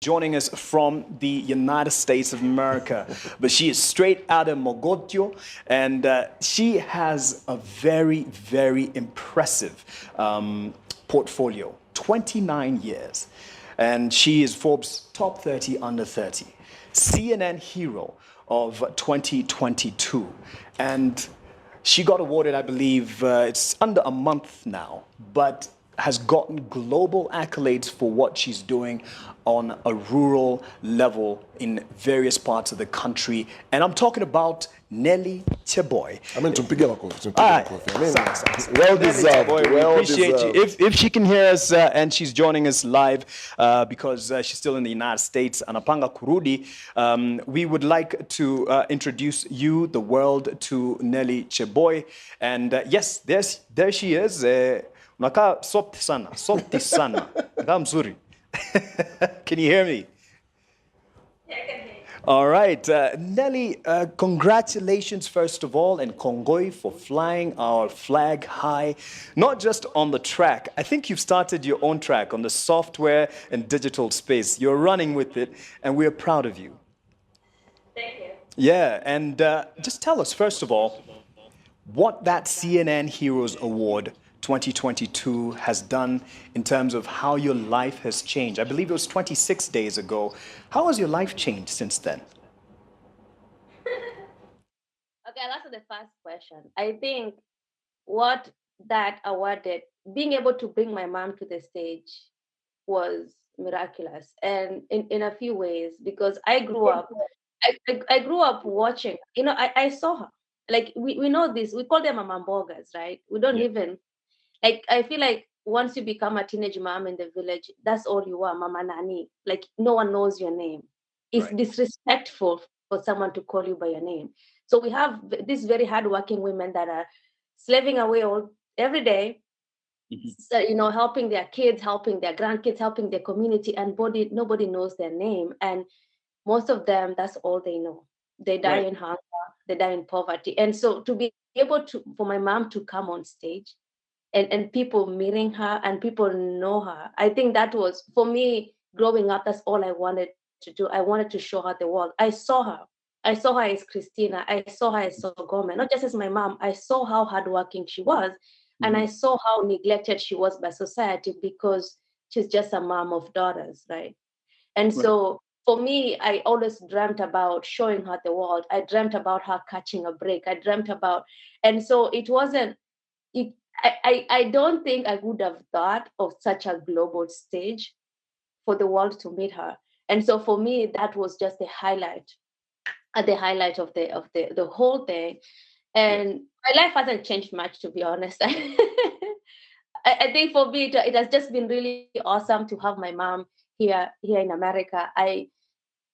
joining us from the United States of America, but she is straight out of Mogotio, and she has a very, very impressive portfolio, 29 years, and she is Forbes Top 30 Under 30, CNN Hero of 2022, and she got awarded, I believe, it's under a month now, but has gotten global accolades for what she's doing on a rural level in various parts of the country. And I'm talking about Nelly Cheboi. I mean, well deserved. We appreciate you. If she can hear us and she's joining us live because she's still in the United States, Anapanga Kurudi, we would like to introduce you, the world, to Nelly Cheboi. And yes, there she is. Unakaa soft sana, softy sana. Unakaa mzuri. Can you hear me? Yeah, I can hear you. All right. Nelly, congratulations, first of all, and Kongoi for flying our flag high, not just on the track. I think you've started your own track on the software and digital space. You're running with it, and we're proud of you. Thank you. Yeah, and just tell us, first of all, what that CNN Heroes Award 2022 has done in terms of how your life has changed. I believe it was 26 days ago. How has your life changed since then? Okay, I'll answer the first question. I think what that award did, being able to bring my mom to the stage was miraculous, and in a few ways, because I grew up, I grew up watching, I saw her. Like we know this, we call them mamambogas, right? We don't even, like, I feel like once you become a teenage mom in the village, that's all you are, mama nani. Like no one knows your name. It's disrespectful for someone to call you by your name. So we have these very hardworking women that are slaving away every day, so, helping their kids, helping their grandkids, helping their community, and nobody knows their name. And most of them, that's all they know. They die in hunger, they die in poverty. And so to be able for my mom to come on stage and people meeting her and people know her, I think that was, for me, growing up, that's all I wanted to do. I wanted to show her the world. I saw her as Christina. I saw her as Sogome, not just as my mom. I saw how hardworking she was. And I saw how neglected she was by society because she's just a mom of daughters, right? And so for me, I always dreamt about showing her the world. I dreamt about her catching a break. I dreamt about, and so it wasn't, I don't think I would have thought of such a global stage for the world to meet her. And so for me, that was just the highlight of the whole thing. And my life hasn't changed much, to be honest. I think for me, it has just been really awesome to have my mom here in America.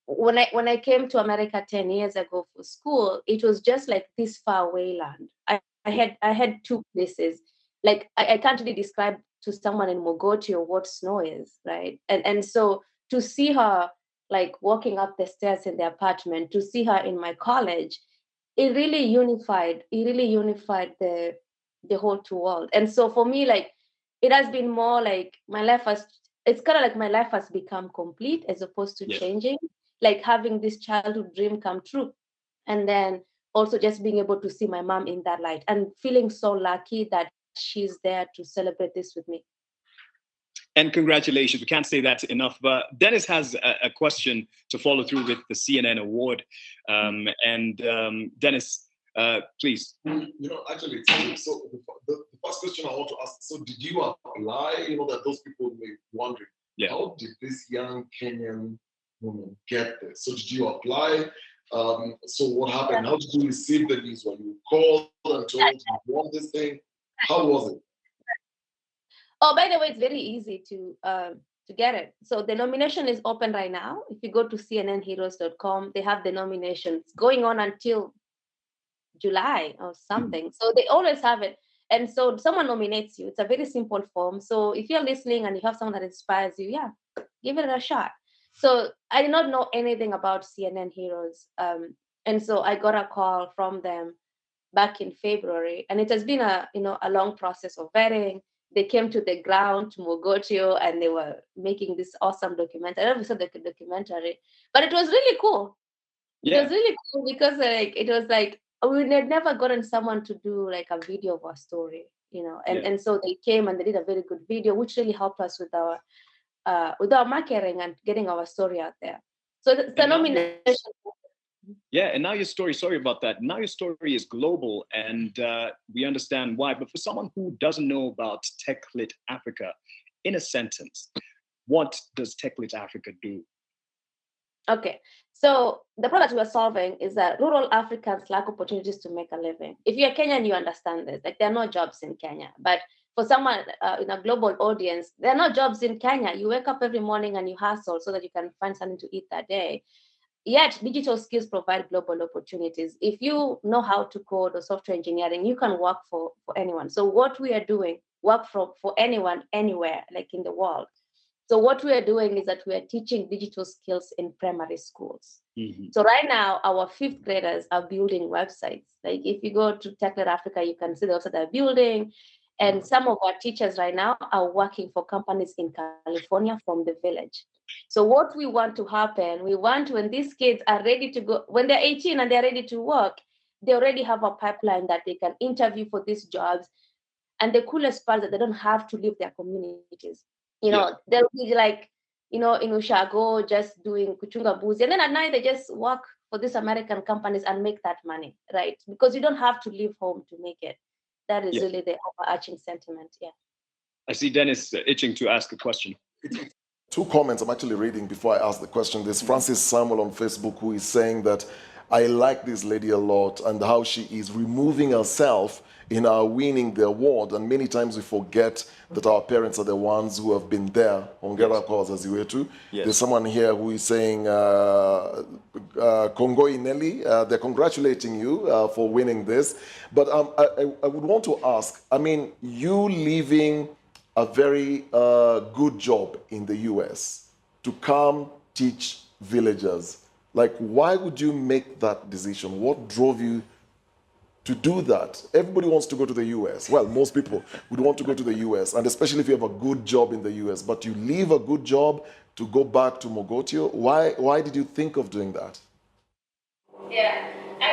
When I came to America 10 years ago for school, it was just like this far away land. I had two places. Like I can't really describe to someone in Mogotio what snow is, right? And so to see her like walking up the stairs in the apartment, to see her in my college, it really unified the whole two world. And so for me, like, it has been more like it's kind of like my life has become complete as opposed to changing, like having this childhood dream come true. And then also just being able to see my mom in that light and feeling so lucky that she's there to celebrate this with me. And congratulations. We can't say that enough. But Dennis has a question to follow through with the CNN award. Dennis, please. Actually, so the first question I want to ask, so did you apply? That those people may be wondering, how did this young Kenyan woman get there? So did you apply? So what happened? How did you receive the news? When you called and told you want this thing? How was it? Oh, by the way, it's very easy to get it. So the nomination is open right now. If you go to cnnheroes.com, they have the nominations going on until July or something. So they always have it. And so someone nominates you. It's a very simple form. So if you're listening and you have someone that inspires you, give it a shot. So I did not know anything about CNN Heroes. And so I got a call from them back in February. And it has been a long process of vetting, they came to the ground to Mogotio and they were making this awesome documentary. I don't know if you saw the documentary, but it was really cool. It was really cool because like it was like we had never gotten someone to do like a video of our story, you know, and so they came and they did a very good video, which really helped us with our marketing and getting our story out there. So the nomination. Yeah, and now your story, sorry about that. Now your story is global and we understand why. But for someone who doesn't know about TechLit Africa, in a sentence, what does TechLit Africa do? Okay, so the problem that we're solving is that rural Africans lack opportunities to make a living. If you're Kenyan, you understand this. Like there are no jobs in Kenya, but for someone in a global audience, there are no jobs in Kenya. You wake up every morning and you hustle so that you can find something to eat that day. Yet digital skills provide global opportunities. If you know how to code or software engineering, you can work for anyone. So what we are doing, work for anyone, anywhere, like in the world. So what we are doing is that we are teaching digital skills in primary schools. Mm-hmm. So right now, our 5th graders are building websites. Like if you go to TechLit Africa, you can see the website they're building. And some of our teachers right now are working for companies in California from the village. So what we want to happen, we want when these kids are ready to go, when they're 18 and they're ready to work, they already have a pipeline that they can interview for these jobs. And the coolest part is that they don't have to leave their communities. You know, they'll be like, you know, in Ushago, just doing kuchunga buzi. And then at night, they just work for these American companies and make that money, right? Because you don't have to leave home to make it. That is really the overarching sentiment, I see Dennis itching to ask a question. 2 comments I'm actually reading before I ask the question. There's Francis Samuel on Facebook who is saying that I like this lady a lot and how she is removing herself in our winning the award. And many times we forget that our parents are the ones who have been there. Hongera cause as you were too. There's someone here who is saying, Kongoi Nelly, they're congratulating you for winning this. But I would want to ask, I mean, you leaving a very good job in the US to come teach villagers. Like, why would you make that decision? What drove you to do that? Everybody wants to go to the US. Well, most people would want to go to the US, and especially if you have a good job in the US, but you leave a good job to go back to Mogotio. Why did you think of doing that? Yeah, I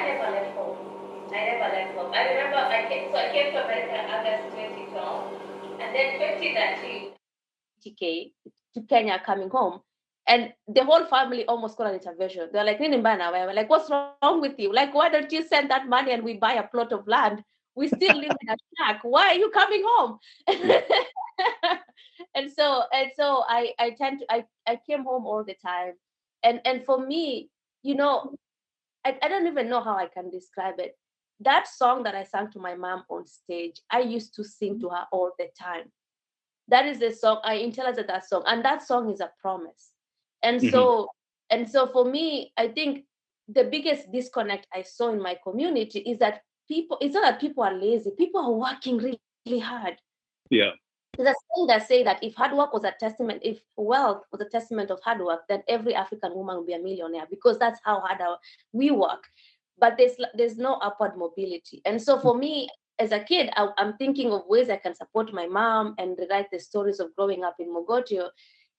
never left home. I remember I came to America in August 2012, and then 2013, TK to Kenya coming home. And the whole family almost got an intervention. They're like, we're like, what's wrong with you? Like, why don't you send that money and we buy a plot of land? We still live in a shack. Why are you coming home? and so I came home all the time. And for me, you know, I don't even know how I can describe it. That song that I sang to my mom on stage, I used to sing to her all the time. That is the song I internalized that song, and that song is a promise. And so for me, I think the biggest disconnect I saw in my community is that it's not that people are lazy, people are working really, really hard. Yeah. There's a saying that say that if hard work was a testament, if wealth was a testament of hard work, then every African woman would be a millionaire, because that's how hard we work. But there's no upward mobility. And so for me, as a kid, I'm thinking of ways I can support my mom and rewrite the stories of growing up in Mogotio.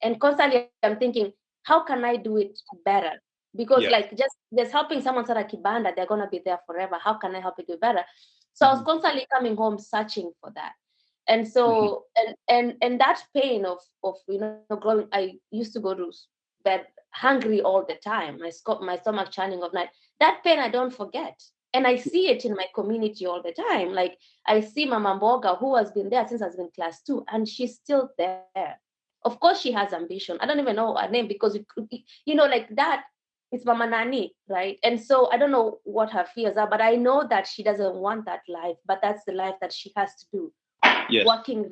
And constantly I'm thinking, how can I do it better? Because like just helping someone start a kibanda, they're gonna be there forever. How can I help it do better? So I was constantly coming home searching for that. And so and that pain of you know growing, I used to go to bed hungry all the time. My stomach churning of night. That pain I don't forget. And I see it in my community all the time. Like I see Mama Mboga, who has been there since I was in class 2, and she's still there. Of course, she has ambition. I don't even know her name because, you know, like that, it's Mama Nani, right? And so I don't know what her fears are, but I know that she doesn't want that life, but that's the life that she has to do. Working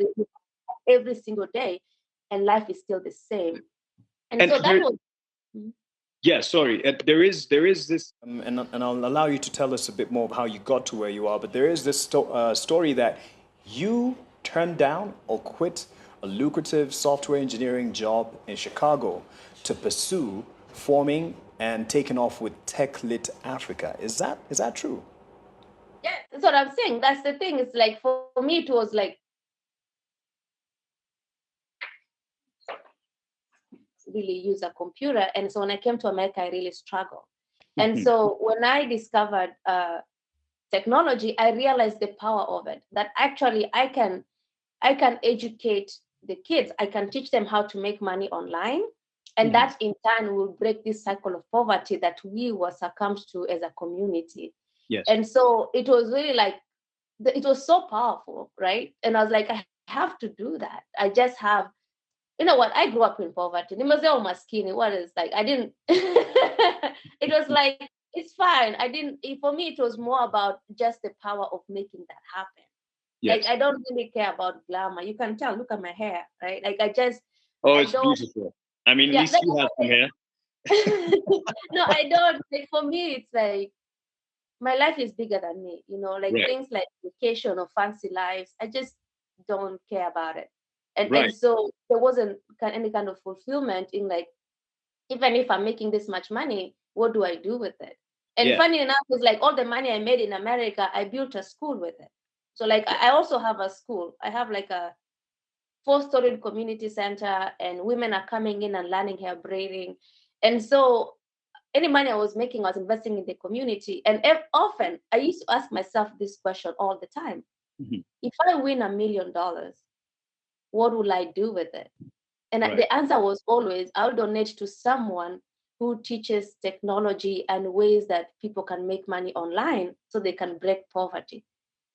every single day, and life is still the same. And so that was... Yeah, sorry. There is this, and I'll allow you to tell us a bit more of how you got to where you are. But there is this story that you turned down or quit a lucrative software engineering job in Chicago to pursue forming and taking off with TechLit Africa. Is that true? Yeah, that's what I'm saying. That's the thing. It's like for me, it was like really use a computer. And so when I came to America, I really struggled. And so when I discovered technology, I realized the power of it, that actually I can educate the kids. I can teach them how to make money online. And that in turn will break this cycle of poverty that we were succumbed to as a community. Yes. And so it was really like, it was so powerful, right? And I was like, I have to do that. I just have, you know what? I grew up in poverty. What is like, I didn't, it was like, it's fine. For me, it was more about just the power of making that happen. Yes. Like, I don't really care about glamour. You can tell, look at my hair, right? Like, it's beautiful. I mean, at least you have some hair. No, I don't. Like, for me, it's like, my life is bigger than me, like things like vacation or fancy lives. I just don't care about it. And so there wasn't any kind of fulfillment in, like, even if I'm making this much money, what do I do with it? And funny enough, it's like all the money I made in America, I built a school with it. So like, I also have a school. I have like a 4-storied community center, and women are coming in and learning hair braiding. And so any money I was making, I was investing in the community. And often I used to ask myself this question all the time. If I win $1 million, what will I do with it? And the answer was always, I'll donate to someone who teaches technology and ways that people can make money online so they can break poverty.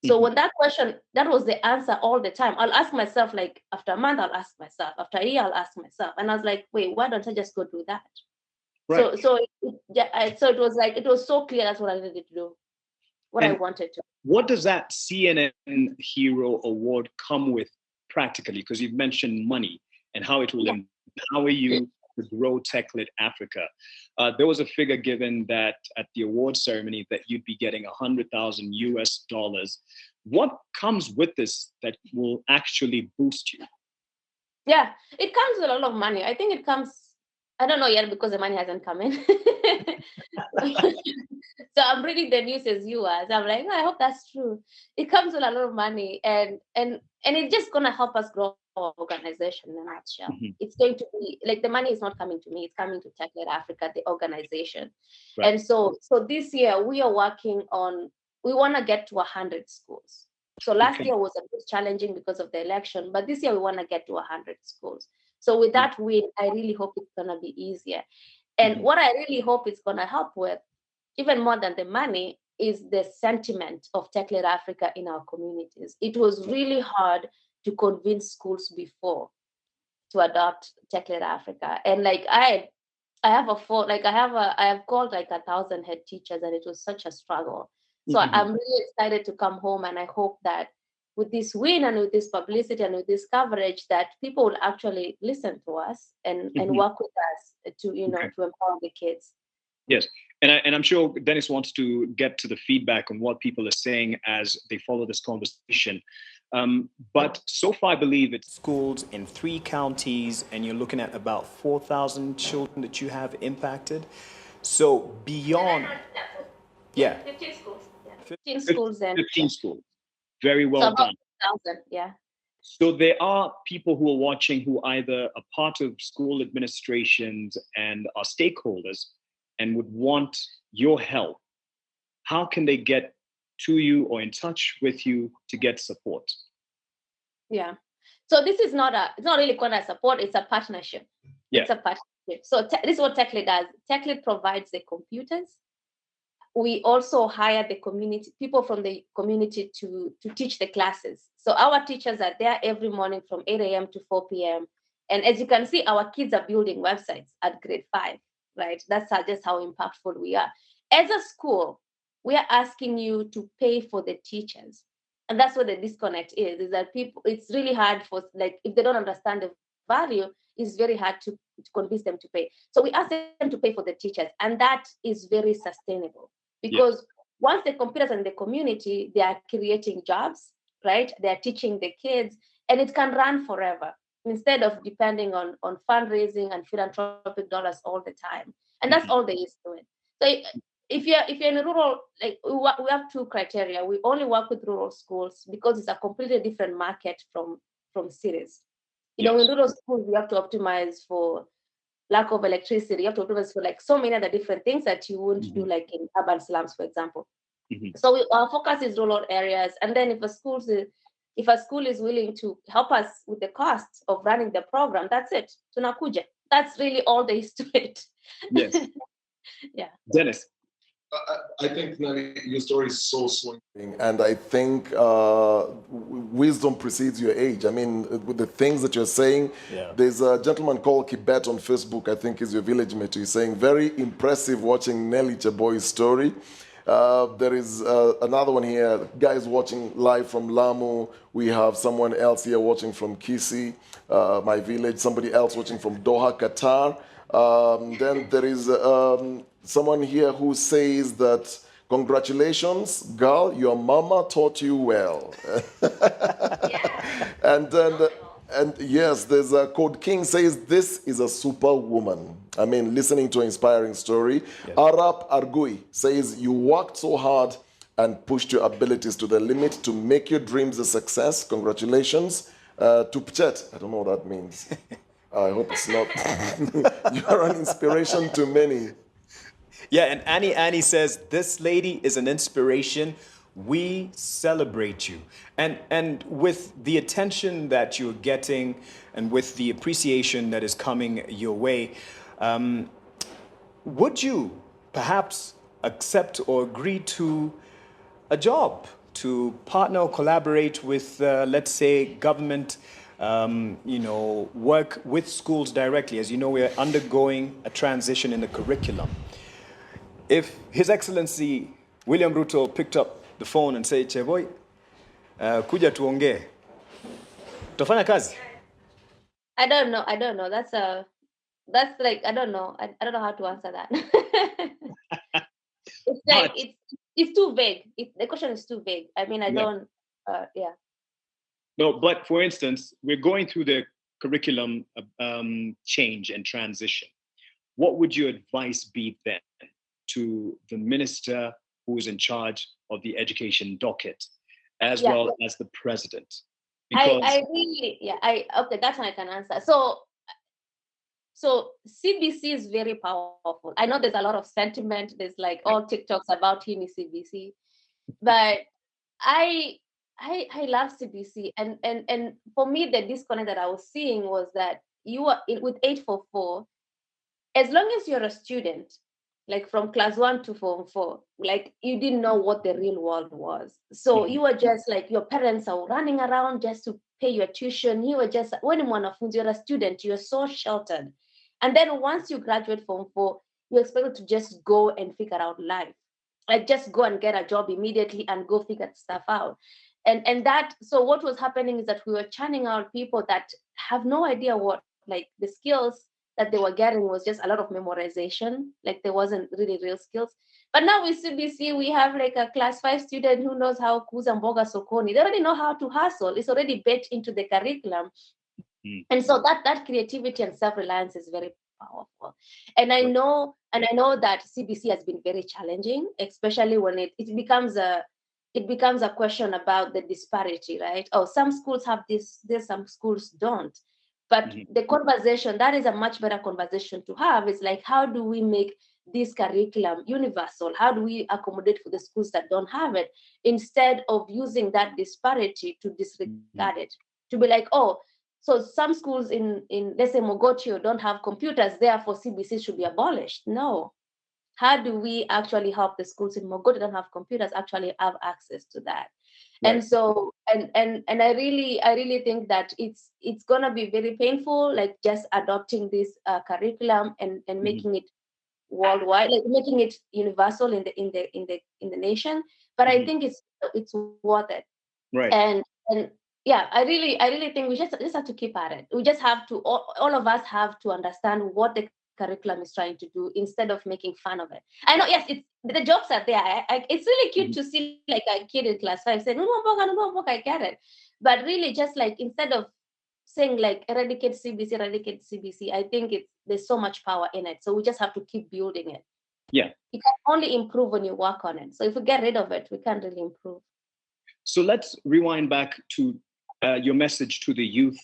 So when that question, that was the answer all the time. I'll ask myself, like, after a month, I'll ask myself. After a year, I'll ask myself. And I was like, wait, why don't I just go do that? Right. So it was like, it was so clear that's what I needed to do, I wanted to. What does that CNN Hero Award come with practically? Because you've mentioned money and how it will empower you to grow TechLit Africa. There was a figure given that at the award ceremony that you'd be getting $100,000. What comes with this that will actually boost you? Yeah, it comes with a lot of money. I think it comes, I don't know yet because the money hasn't come in. So I'm reading the news as you are. So I'm like, I hope that's true. It comes with a lot of money, and it's just gonna help us grow our organization in a nutshell. It's going to be like, the money is not coming to me, it's coming to TechLit Africa, the organization. Right. And so this year we are working on, we want to get to 100 schools. So last year was a bit challenging because of the election, but this year we want to get to 100 schools. So with that win, I really hope it's going to be easier. And what I really hope it's going to help with, even more than the money, is the sentiment of TechLit Africa in our communities. It was really hard to convince schools before to adopt TechLit Africa. And like, I have called like 1,000 head teachers, and it was such a struggle. So I'm really excited to come home, and I hope that with this win and with this publicity and with this coverage, that people will actually listen to us and work with us to, to empower the kids. Yes. And I'm sure Dennis wants to get to the feedback on what people are saying as they follow this conversation. But so far, I believe it's schools in 3 counties, and you're looking at about 4,000 children that you have impacted. So beyond... 15 schools. 15 schools then. 15 schools. Very well done. 1,000, yeah. So there are people who are watching who either are part of school administrations and are stakeholders and would want your help. How can they get to you or in touch with you to get support? Yeah. So this is it's not really called a support, it's a partnership. Yeah. It's a partnership. So this is what TechLit does. TechLit provides the computers. We also hire the community, people from the community to teach the classes. So our teachers are there every morning from 8 a.m. to 4 p.m. And as you can see, our kids are building websites at grade 5, right? That's just how impactful we are. As a school, we are asking you to pay for the teachers. And that's what the disconnect is that people, it's really hard for, like, if they don't understand the value, it's very hard to convince them to pay. So we ask them to pay for the teachers, and that is very sustainable. Because once the computers are in the community, they are creating jobs, right? They are teaching the kids, and it can run forever instead of depending on fundraising and philanthropic dollars all the time. And that's all there is to it. So if you're in a rural, like, we have 2 criteria. We only work with rural schools because it's a completely different market from cities. In rural schools, we have to optimize for lack of electricity. You have to optimize for like so many other different things that you wouldn't do like in urban slums, for example. So our focus is rural areas, and then if a school is willing to help us with the costs of running the program, that's it. Tunakuja. That's really all there is to it. Yes. Yeah. Dennis. I think, Nelly, your story is so swinging, and I think wisdom precedes your age. I mean, with the things that you're saying, there's a gentleman called Kibet on Facebook, I think is your village mate. He's saying, very impressive watching Nelly Cheboi's story. There is another one here, guys watching live from Lamu. We have someone else here watching from Kisi, my village, somebody else watching from Doha, Qatar. Then there is someone here who says that, congratulations, girl, your mama taught you well. And then, and yes, there's a Code King says, this is a superwoman. I mean, listening to an inspiring story. Yes. Arap Argui says, you worked so hard and pushed your abilities to the limit to make your dreams a success. Congratulations. Tupchet, I don't know what that means. I hope it's not. You are an inspiration to many. Yeah, and Annie says, this lady is an inspiration. We celebrate you. And with the attention that you're getting and with the appreciation that is coming your way, would you perhaps accept or agree to a job, to partner or collaborate with, let's say, government, work with schools directly? As you know, we're undergoing a transition in the curriculum. If His Excellency William Ruto picked up the phone and said, Cheboi, kuja tuongee, utafanya kazi? I don't know. That's like, I don't know. I don't know how to answer that. It's like, it's too vague. The question is too vague. I mean, I don't, yeah. No, but for instance, we're going through the curriculum change and transition. What would your advice be then to the minister who is in charge of the education docket, as well as the president? Because okay, that's one I can answer. So CBC is very powerful. I know there's a lot of sentiment. There's like all TikToks about him is CBC, but I love CBC, and for me the disconnect that I was seeing was that you are with 844, as long as you're a student, like from class 1 to form 4, like you didn't know what the real world was. So you were just like, your parents are running around just to pay your tuition. You were just, when you're a student, you're so sheltered. And then once you graduate form 4, you're expected to just go and figure out life. Like just go and get a job immediately and go figure stuff out. And that, so what was happening is that we were churning out people that have no idea what, like the skills that they were getting was just a lot of memorization. Like there wasn't really real skills. But now with CBC, we have like a class 5 student who knows how kuuza mboga sokoni. They already know how to hustle. It's already baked into the curriculum. And so that creativity and self-reliance is very powerful. And I know that CBC has been very challenging, especially when it becomes a question about the disparity, right? Oh, some schools have this, some schools don't. But the conversation, that is a much better conversation to have. It's like, how do we make this curriculum universal? How do we accommodate for the schools that don't have it, instead of using that disparity to disregard it? To be like, oh, so some schools in let's say Mogotio don't have computers, therefore CBC should be abolished. No. How do we actually help the schools in Mogotio that don't have computers actually have access to that? Right. And so, and I really think that it's gonna be very painful, like just adopting this curriculum and making it worldwide, like making it universal in the nation. But I think it's worth it. Right. And yeah, I really think we just have to keep at it. We just have to, all of us have to understand what the curriculum is trying to do instead of making fun of it. I know, yes, the jokes are there. It's really cute to see like a kid in class 5 saying, no, I get it. But really just like, instead of saying like eradicate CBC, I think there's so much power in it. So we just have to keep building it. Yeah. You can only improve when you work on it. So if we get rid of it, we can't really improve. So let's rewind back to your message to the youth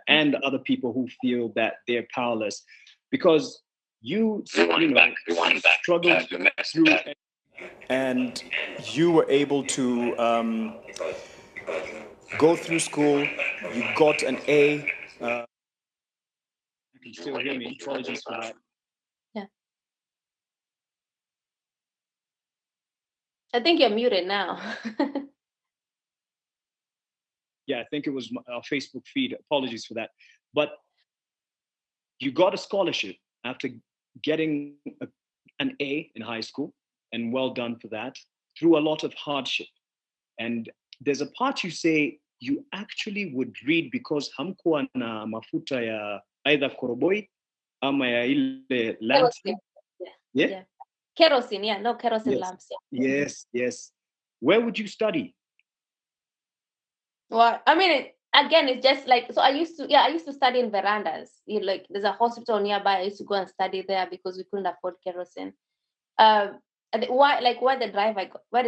and other people who feel that they're powerless. because you know, struggled through. And you were able to go through school. You got an A. You can still hear me. Apologies for that. Yeah. I think you're muted now. Yeah, I think it was our Facebook feed. Apologies for that. But you got a scholarship after getting an A in high school, and well done for that, through a lot of hardship. And there's a part you say you actually would read because hamkuwa na mafuta ya either koroboi ama ya ile lamps. Yeah. Kerosene, yeah, no kerosene Yes. lamps. Yes. Where would you study? Well, I mean, again, it's just like, so I used to study in verandas. Like, there's a hospital nearby. I used to go and study there because we couldn't afford kerosene. And where did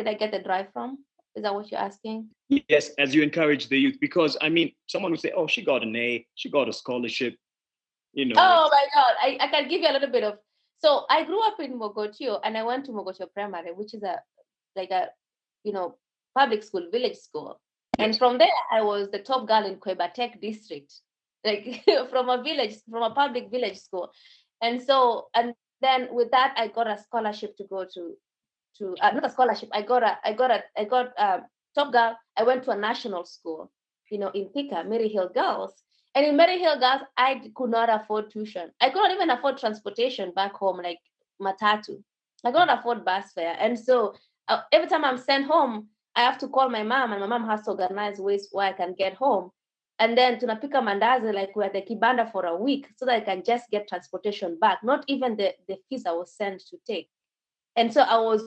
I get the drive from? Is that what you're asking? Yes, as you encourage the youth, because I mean, someone would say, "Oh, she got an A, she got a scholarship," you know. Oh my God, I can give you a little bit of. So I grew up in Mogotio, and I went to Mogotio Primary, which is a public school, village school. And from there, I was the top girl in Kweba Tech district, like from a public village school. And then with that, I got a scholarship to go to not a scholarship. I got top girl. I went to a national school, in Thika, Mary Hill Girls. And in Mary Hill Girls, I could not afford tuition. I could not even afford transportation back home, like matatu. I could not afford bus fare. And so every time I'm sent home, I have to call my mom, and my mom has to organize ways where I can get home. And then tunapika mandazi, like we're at the kibanda for a week so that I can just get transportation back, not even the fees I was sent to take. And so I was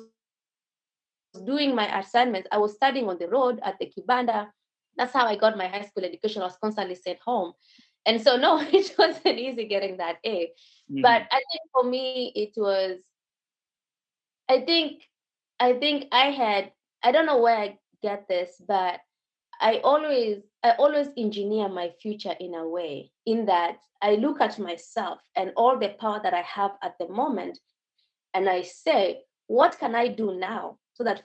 doing my assignments. I was studying on the road at the kibanda. That's how I got my high school education. I was constantly sent home. And so, no, it wasn't easy getting that A. Mm-hmm. But I think for me, it was, I think I don't know where I get this, but I always engineer my future in a way, in that I look at myself and all the power that I have at the moment, and I say, what can I do now so that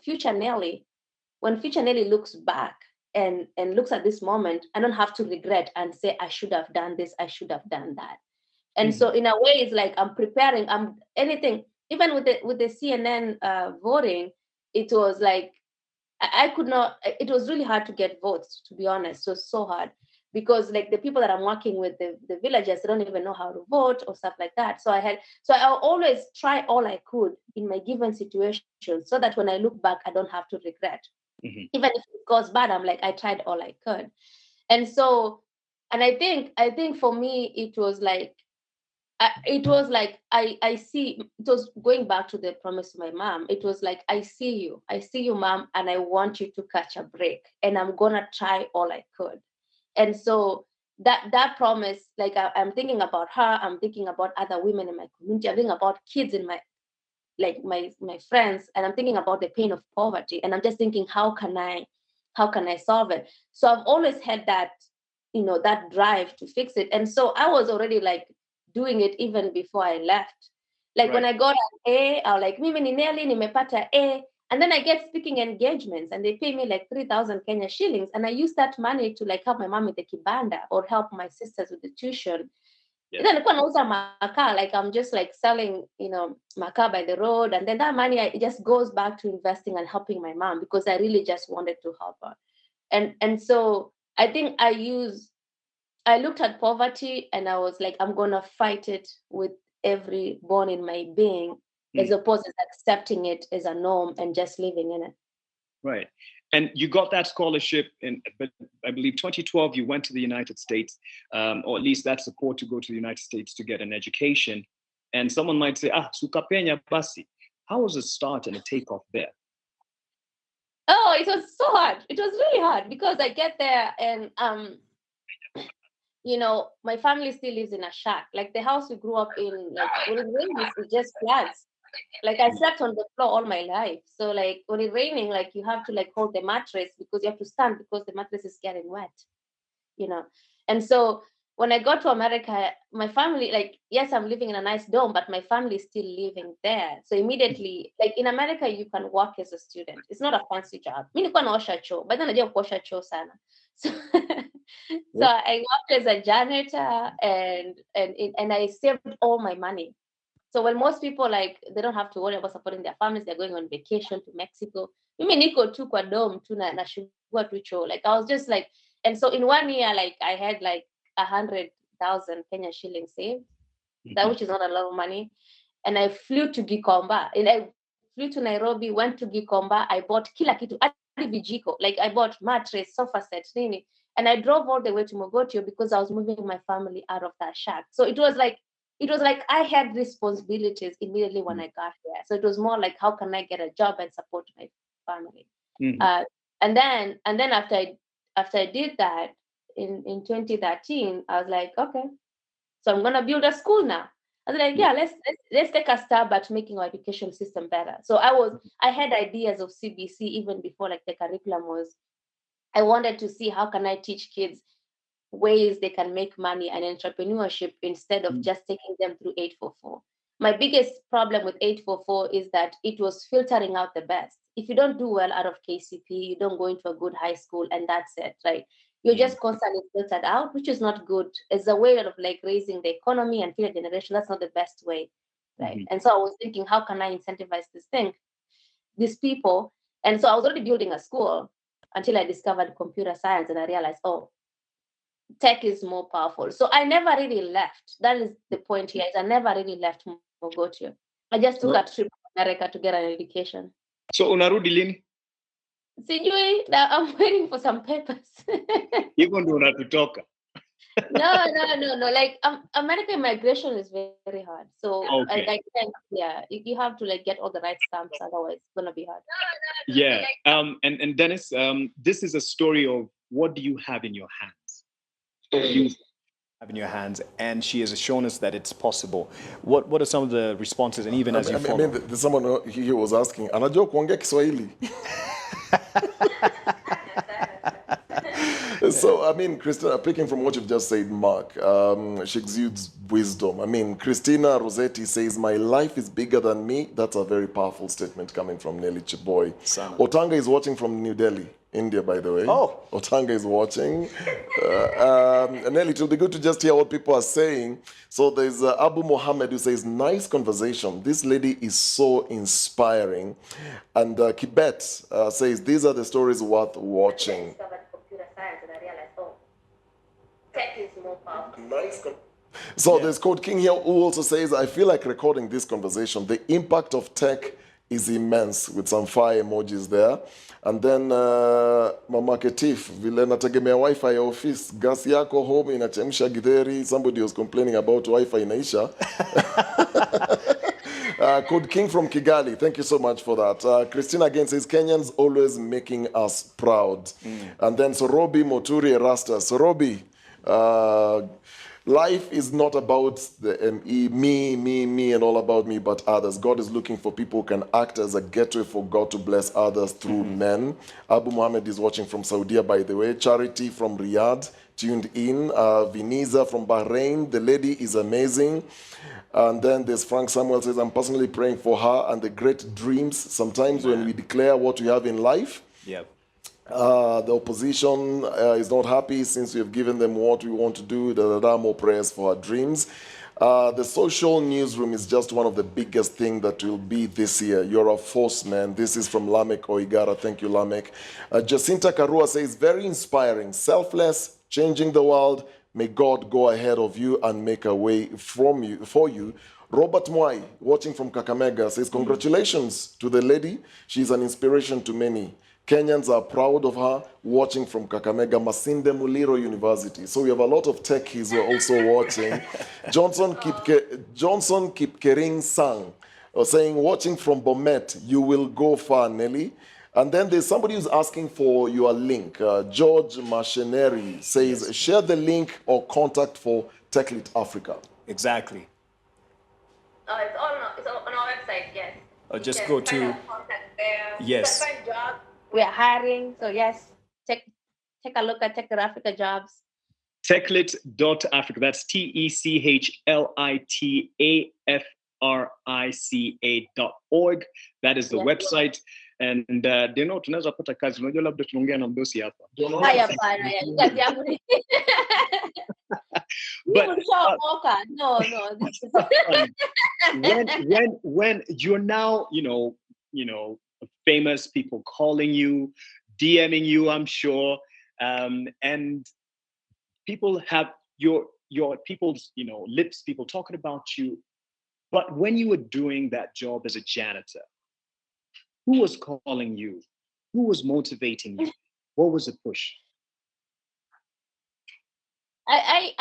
when future Nelly looks back and looks at this moment, I don't have to regret and say, I should have done this, I should have done that. And so in a way, it's like I'm preparing, even with the CNN voting, it was like, I could not, it was really hard to get votes, to be honest. It was so hard because like the people that I'm working with, the villagers, they don't even know how to vote or stuff like that. So I always try all I could in my given situation so that when I look back, I don't have to regret. Mm-hmm. Even if it goes bad, I'm like, I tried all I could. And so, and I think for me, it was like I see, it was going back to the promise to my mom. It was like, I see you, mom, and I want you to catch a break, and I'm gonna try all I could. And so that promise, like I'm thinking about her, I'm thinking about other women in my community, I'm thinking about kids in my friends, and I'm thinking about the pain of poverty, and I'm just thinking, how can I solve it? So I've always had that, that drive to fix it. And so I was already like doing it even before I left. Like when I got an A, I was like, mimi ni Nelly, nimepata A. And then I get speaking engagements and they pay me like 3,000 Kenya shillings. And I use that money to like help my mom with the kibanda or help my sisters with the tuition. Then like I'm just like selling, makaa by the road. And then that money, it just goes back to investing and helping my mom because I really just wanted to help her. And so I think I looked at poverty and I was like, I'm going to fight it with every bone in my being, as opposed to accepting it as a norm and just living in it. Right. And you got that scholarship but I believe 2012, you went to the United States, or at least that support to go to the United States to get an education. And someone might say, sukapenya basi. How was the start and the takeoff there? Oh, it was so hard. It was really hard because I get there and, my family still lives in a shack. Like the house we grew up in, like when it rains, it just floods. Like I slept on the floor all my life. So like when it's raining, like you have to like hold the mattress because you have to stand because the mattress is getting wet, And so when I got to America, my family, like, yes, I'm living in a nice dome, but my family is still living there. So immediately, like in America, you can work as a student. It's not a fancy job. Mi nilikuwa naosha choo, but then najua kuosha choo sana. So, so I worked as a janitor and I saved all my money. So when most people, like, they don't have to worry about supporting their families, they're going on vacation to Mexico. Mimi niko tu kwa dome tu na nashugua tu choo. Like I was just like, and so in 1 year, like I had like 100,000 Kenya shillings saved, that which is not a lot of money. And I flew to Gikomba, and I flew to Nairobi, went to Gikomba. I bought kila kitu, hadi vijiko. Like I bought mattress, sofa set, nini. And I drove all the way to Mogotio because I was moving my family out of that shack. So it was like I had responsibilities immediately when I got here. So it was more like, how can I get a job and support my family? And then after I did that in 2013, I was like, okay, so I'm gonna build a school now. I was like, yeah, let's take a stab at making our education system better. So I had ideas of CBC even before like the curriculum was. I wanted to see how can I teach kids ways they can make money and entrepreneurship instead of just taking them through 844. My biggest problem with 844 is that it was filtering out the best. If you don't do well out of KCP, you don't go into a good high school, and that's it, right? You're just constantly filtered out, which is not good. It's a way of like raising the economy and feed a generation. That's not the best way, right? And so I was thinking, how can I incentivize these people? And so I was already building a school until I discovered computer science, and I realized, oh, tech is more powerful. So I never really left. That is the point here. Is I never really left Mogotio. I just took a trip to America to get an education. So unarudi lini? Sijui, I'm waiting for some papers. Hivyo ndio unatutoka. No. Like American immigration is very, very hard. So Okay. I can't. Yeah, you have to like get all the right stamps. Otherwise, it's gonna be hard. Yeah. And Dennis, this is a story of what do you have in your hands? You have in your hands, and she has shown us that it's possible. What are some of the responses, and even as you follow? I mean, there's someone here was asking, anajua kuongea Kiswahili? So, I mean, Christina, picking from what you've just said, Mark, she exudes wisdom. I mean, Christina Rossetti says, my life is bigger than me. That's a very powerful statement coming from Nelly Cheboi. Otanga is watching from New Delhi, India, by the way. Oh. Otanga is watching. Nelly, it will be good to just hear what people are saying. So there's Abu Mohammed who says, nice conversation. This lady is so inspiring. And Kibet says, these are the stories worth watching. Tech is more powerful. So there's Code King here who also says, I feel like recording this conversation. The impact of tech is immense, with some fire emojis there. And then Mama Ketif, vile nategemea Wi-Fi ya office, gas yako home inachemsha githeri. Somebody was complaining about Wi-Fi inaisha. Code King from Kigali, thank you so much for that. Christina again says, Kenyans always making us proud. And then Sorobi Moturi Erasta. Sorobi, life is not about the me, and all about me, but others. God is looking for people who can act as a gateway for God to bless others through men. Abu Mohammed is watching from Saudi, by the way. Charity from Riyadh, tuned in. Viniza from Bahrain, the lady is amazing. And then there's Frank Samuel says, I'm personally praying for her and the great dreams. Sometimes when we declare what we have in life, the opposition is not happy since we have given them what we want to do. There are more prayers for our dreams. The social newsroom is just one of the biggest things that will be this year. You're a force, man. This is from Lamek Oigara. Thank you, Lamek. Jacinta Karua says, very inspiring, selfless, changing the world. May God go ahead of you and make a way for you. Robert Mwai, watching from Kakamega, says, congratulations to the lady. She's an inspiration to many. Kenyans are proud of her, watching from Kakamega, Masinde Muliro University. So we have a lot of techies who are also watching. Johnson Kipkering Sang, saying, watching from Bomet, you will go far, Nelly. And then there's somebody who's asking for your link. George Machineri says, share the link or contact for TechLit Africa. Exactly. Oh, it's on our website, yes. Just go to... Contact there. Yes. You can find jobs. We are hiring, so yes, take a look at TechLit Africa jobs. TechLit.Africa. That's TechLitAfrica.org. That is the website. And tunaweza pata kazi. Unajua labda tunaongea na mdosi hapa. But no. when you're now, famous, people calling you, DMing you, I'm sure, and people have your people's lips, people talking about you. But when you were doing that job as a janitor, who was calling you? Who was motivating you? What was the push? I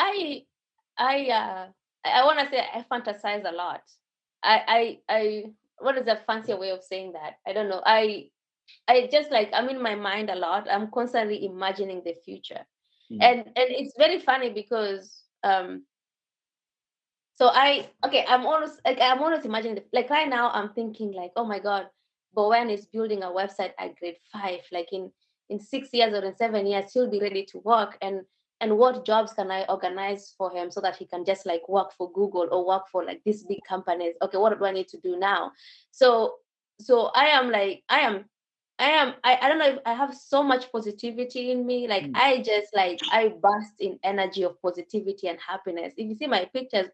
want to say I fantasize a lot. I what is a fancier way of saying that? I don't know. I just I'm in my mind a lot. I'm constantly imagining the future. And it's very funny because I'm always imagining right now I'm thinking oh my God, Bowen is building a website at grade 5. In 6 years or in 7 years, he'll be ready to work. And what jobs can I organize for him so that he can just work for Google or work for these big companies? Okay, what do I need to do now? So I don't know if I have so much positivity in me. I just I burst in energy of positivity and happiness. If you see my pictures,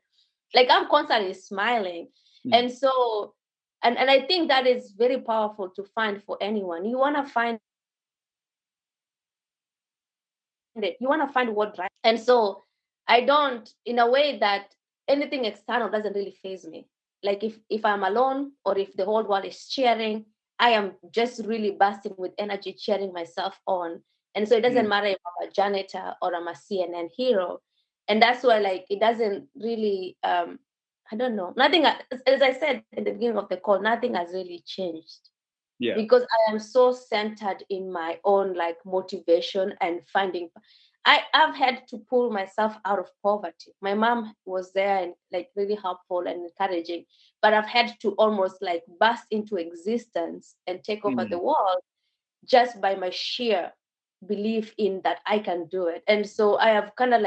I'm constantly smiling. And so, and I think that is very powerful to find for anyone. You want to find it. You want to find what drives. And so I don't, in a way that anything external doesn't really faze me. If I'm alone or if the whole world is cheering, I am just really bursting with energy, cheering myself on. And so it doesn't matter if I'm a janitor or I'm a CNN hero. And that's why it doesn't really, I don't know, nothing, as I said at the beginning of the call, nothing has really changed. Yeah. Because I am so centered in my own motivation and finding. I've had to pull myself out of poverty. My mom was there and really helpful and encouraging, but I've had to almost burst into existence and take over the world just by my sheer belief in that I can do it. And so I have kind of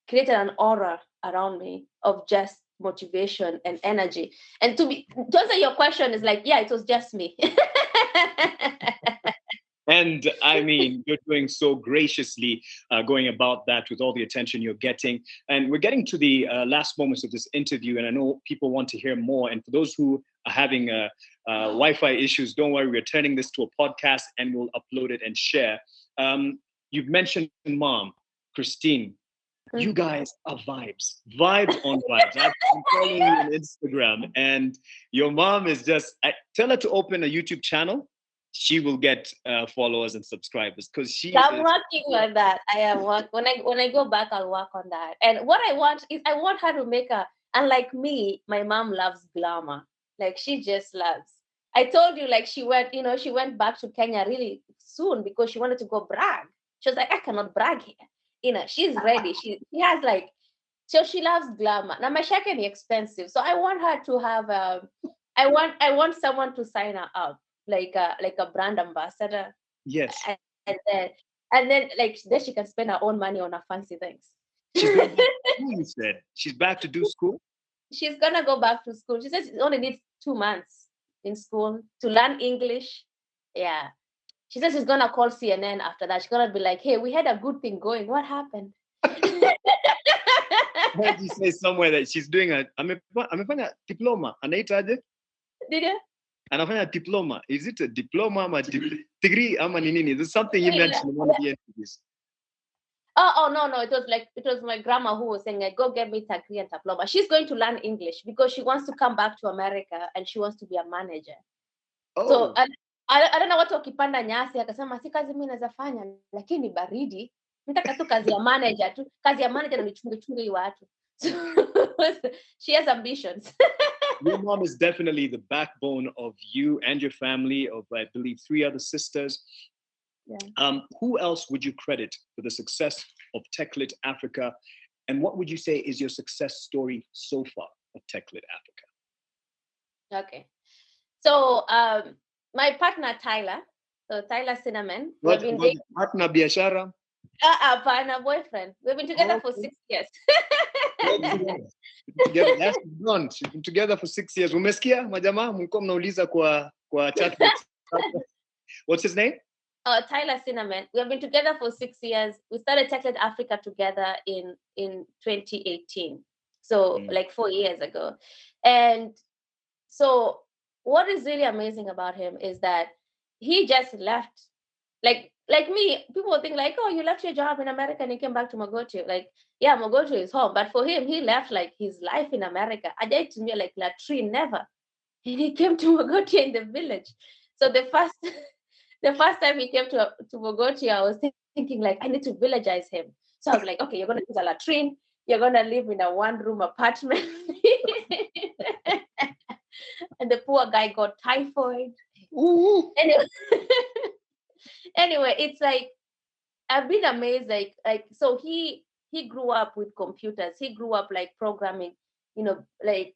created an aura around me of just motivation and energy. And to answer your question is yeah, it was just me. And I mean, you're doing so graciously going about that with all the attention you're getting. And we're getting to the last moments of this interview, and I know people want to hear more. And for those who are having Wi-Fi issues, don't worry, we're turning this to a podcast and we'll upload it and share. You've mentioned Mom, Christine. You guys are vibes on vibes. I'm following you on Instagram, and your mom is just, tell her to open a YouTube channel. She will get followers and subscribers because I'm working on that. I am when I go back, I'll work on that. And what I want is I want her to make unlike me, my mom loves glamour. She just loves. I told you she went back to Kenya really soon because she wanted to go brag. She was I cannot brag here. She's ready. She has so she loves glamour. Now my share can be expensive. So I want her to have I want someone to sign her up, like a brand ambassador. Yes. And then then she can spend her own money on her fancy things. She's going back to school, you said. She's back to do school? She's gonna go back to school. She says she only needs 2 months in school to learn English. Yeah. She says she's gonna call CNN after that. She's gonna be hey, we had a good thing going. What happened? I heard you say somewhere that she's doing amefanya diploma. Anaitaje? Did you? Anafanya diploma. Is it a diploma or degree? Ama nini? There's something you mentioned in one of the interviews. Oh no, it was my grandma who was saying go get me degree and diploma. She's going to learn English because she wants to come back to America and she wants to be a manager. Oh. So I don't know watu wakipanda nyasi akasema si kazi mimi naweza fanya lakini baridi nataka tu kazi ya manager na nichunge watu. She has ambitions. Your mom is definitely the backbone of you and your family of I believe 3 other sisters. Yeah. Who else would you credit for the success of TechLit Africa, and what would you say is your success story so far of TechLit Africa? Okay. So my partner Tyler Cinnamon. Partner biashara? Partner, boyfriend. We've been together for 6 years. Together, that's gone. She's been together for 6 years. Umesikia majamaa mlikuwa mnauliza kwa chat box. What's his name? Tyler Cinnamon. We have been together for 6 years. We started TechLit Africa together in 2018. So like 4 years ago. And so what is really amazing about him is that he just left. Like me, people think like, oh, you left your job in America and you came back to Mogotio. Like, yeah, Mogotio is home. But for him, he left like his life in America. I did to me like latrine, never. And he came to Mogotio in the village. So the first time he came to Mogotio, I was thinking like, I need to villagize him. So I was like, okay, you're going to use a latrine. You're going to live in a one-room apartment. And the poor guy got typhoid. Ooh. Anyway, it's like, I've been amazed. Like, so he grew up with computers. He grew up like programming, like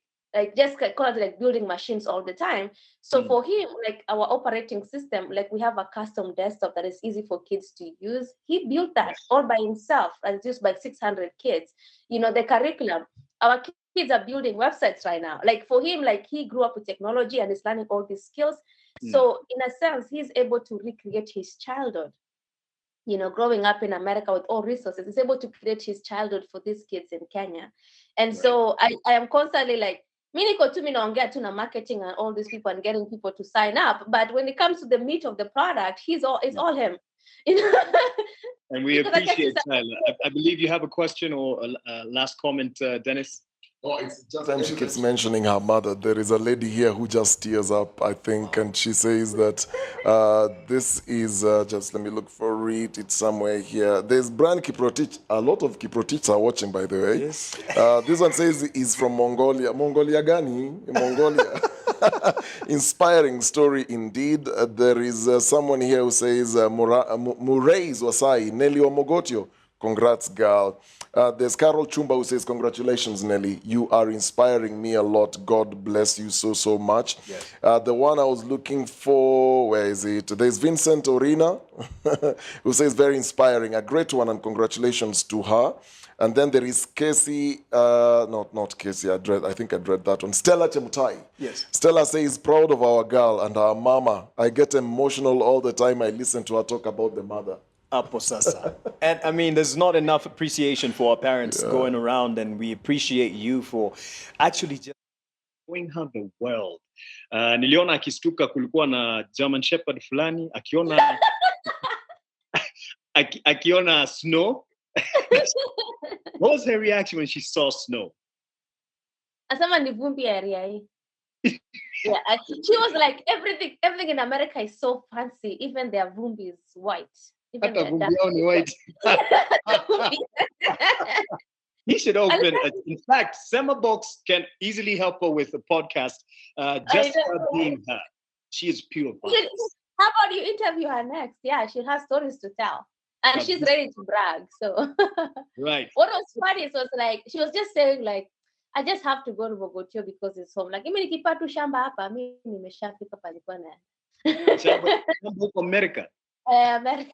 just like building machines all the time. So for him, like our operating system, like we have a custom desktop that is easy for kids to use. He built that all by himself, and it's used by 600 kids. The curriculum, our kids are building websites right now. Like for him, like he grew up with technology and is learning all these skills. So in a sense, he's able to recreate his childhood. Growing up in America with all resources, he's able to create his childhood for these kids in Kenya. And so I am constantly like, naongea tu na marketing and all these people and getting people to sign up. But when it comes to the meat of the product, it's all him. And we appreciate Tyler. I believe you have a question or a last comment, Dennis. Oh, it's just Time she keeps mentioning her mother. There is a lady here who just tears up, I think, and she says that this is just let me look for it. It's somewhere here. There's Brian Kiprotich. A lot of Kiprotichs are watching, by the way. Yes. This one says he's from Mongolia. Mongolia Gani? Mongolia. Inspiring story indeed. There is someone here who says Murray's Wasai, Nelly Omogotio. Congrats, girl. There's Carol Chumba who says, congratulations, Nelly. You are inspiring me a lot. God bless you so much. Yes. The one I was looking for, where is it? There's Vincent Orina who says, very inspiring. A great one, and congratulations to her. And then there is Casey, not Casey, I think I read that one. Stella Chemutai. Yes. Stella says, proud of our girl and our mama. I get emotional all the time I listen to her talk about the mother. And I mean, there's not enough appreciation for our parents going around, and we appreciate you for actually just showing her the world. Niliona akistuka kulikuwa na German Shepherd fulani akiona snow. What was her reaction when she saw snow? Asama ni vumbi area hii. Yeah, she was like, everything in America is so fancy. Even their vumbi is white. White. He should open. In fact, Semabox can easily help her with the podcast. Just for being her, she is pure. How about you interview her next? Yeah, she has stories to tell, and she's ready to brag. So, right. What was funny was like she was just saying like, I just have to go to Bogotio because it's home. Like, mimi nikipa tu shamba hapa, mimi nimeshafika palikuwa na. Shamba America. America.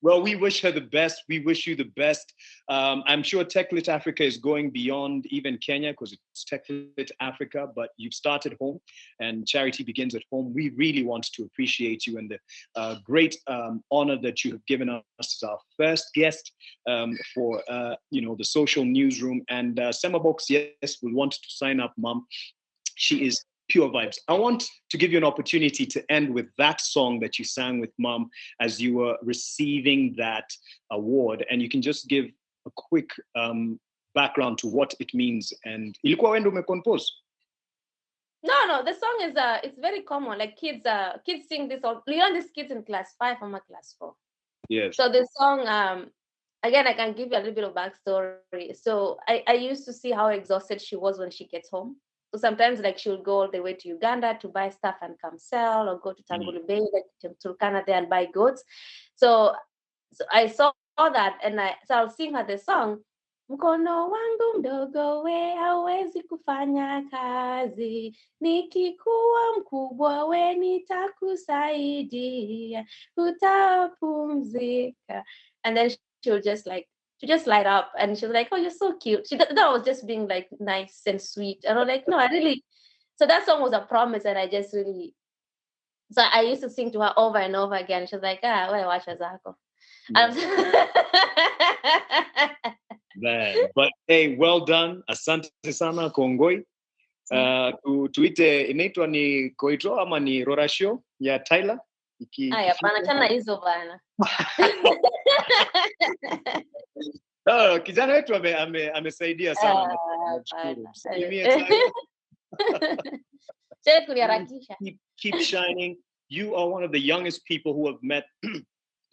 Well, we wish her the best. We wish you the best. I'm sure TechLit Africa is going beyond even Kenya because it's TechLit Africa, but you've started home and charity begins at home. We really want to appreciate you and the great honor that you have given us as our first guest for the social newsroom. And Semabox, yes, we want to sign up, Mom. She is pure vibes. I want to give you an opportunity to end with that song that you sang with Mom as you were receiving that award. And you can just give a quick background to what it means. And ilikuwa wendo umecompose? No, the song is it's very common. Like kids sing this all. You learn these kids in class 5, I'm a class 4. Yes. So the song, again, I can give you a little bit of backstory. So I used to see how exhausted she was when she gets home. So sometimes like she'll go all the way to Uganda to buy stuff and come sell, or go to Tangulu Bay, like to Turkana there and buy goods. So I saw that, and so I'll sing her the song. Mkono wangu mdogo we hauwezi kufanya kazi, nikikuwa mkubwa we nitakusaidia, utapumzika. And then she just light up, and she was like, "Oh, you're so cute." She thought I was just being like nice and sweet, and I'm like, "No, I really." So that song was a promise, and I just really. So I used to sing to her over and over again. She was like, "Ah, wewe wacha zako." Man. But hey, well done. Asante sana Kongoi. Tuite inaitwa ni Koitro ama ni Rorasho ya Tyler? Aya, pana chana hizo bana. Kijana wetu amesaidia sana. Keep shining. You are one of the youngest people who have met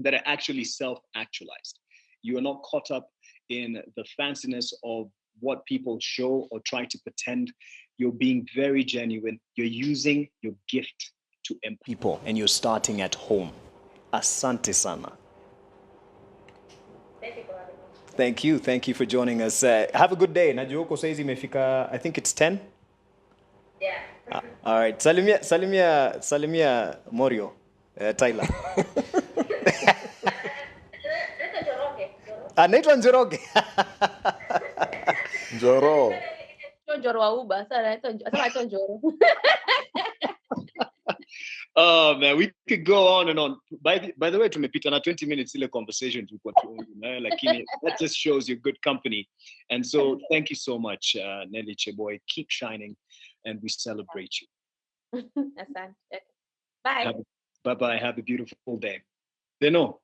that are actually self-actualized. You are not caught up in the fanciness of what people show or try to pretend. You're being very genuine. You're using your gift to empower people, and you're starting at home. Asante sana. Thank you for joining us. Have a good day. Najua uko saizi imefika, I think it's 10. Yeah. All right. Salimia Morio, Tyler. Anaitwa Njoroge. Njoro. Njoro wa Uber. Sasa Njoro. Oh man, we could go on and on. By the way, tumepita na 20 minutes ile conversation tulikuwa tuongea, lakini that just shows your good company. And so thank you so much, Nelly Cheboi. Keep shining, and we celebrate you. Asante. Bye. Bye-bye. Have a beautiful day. They know.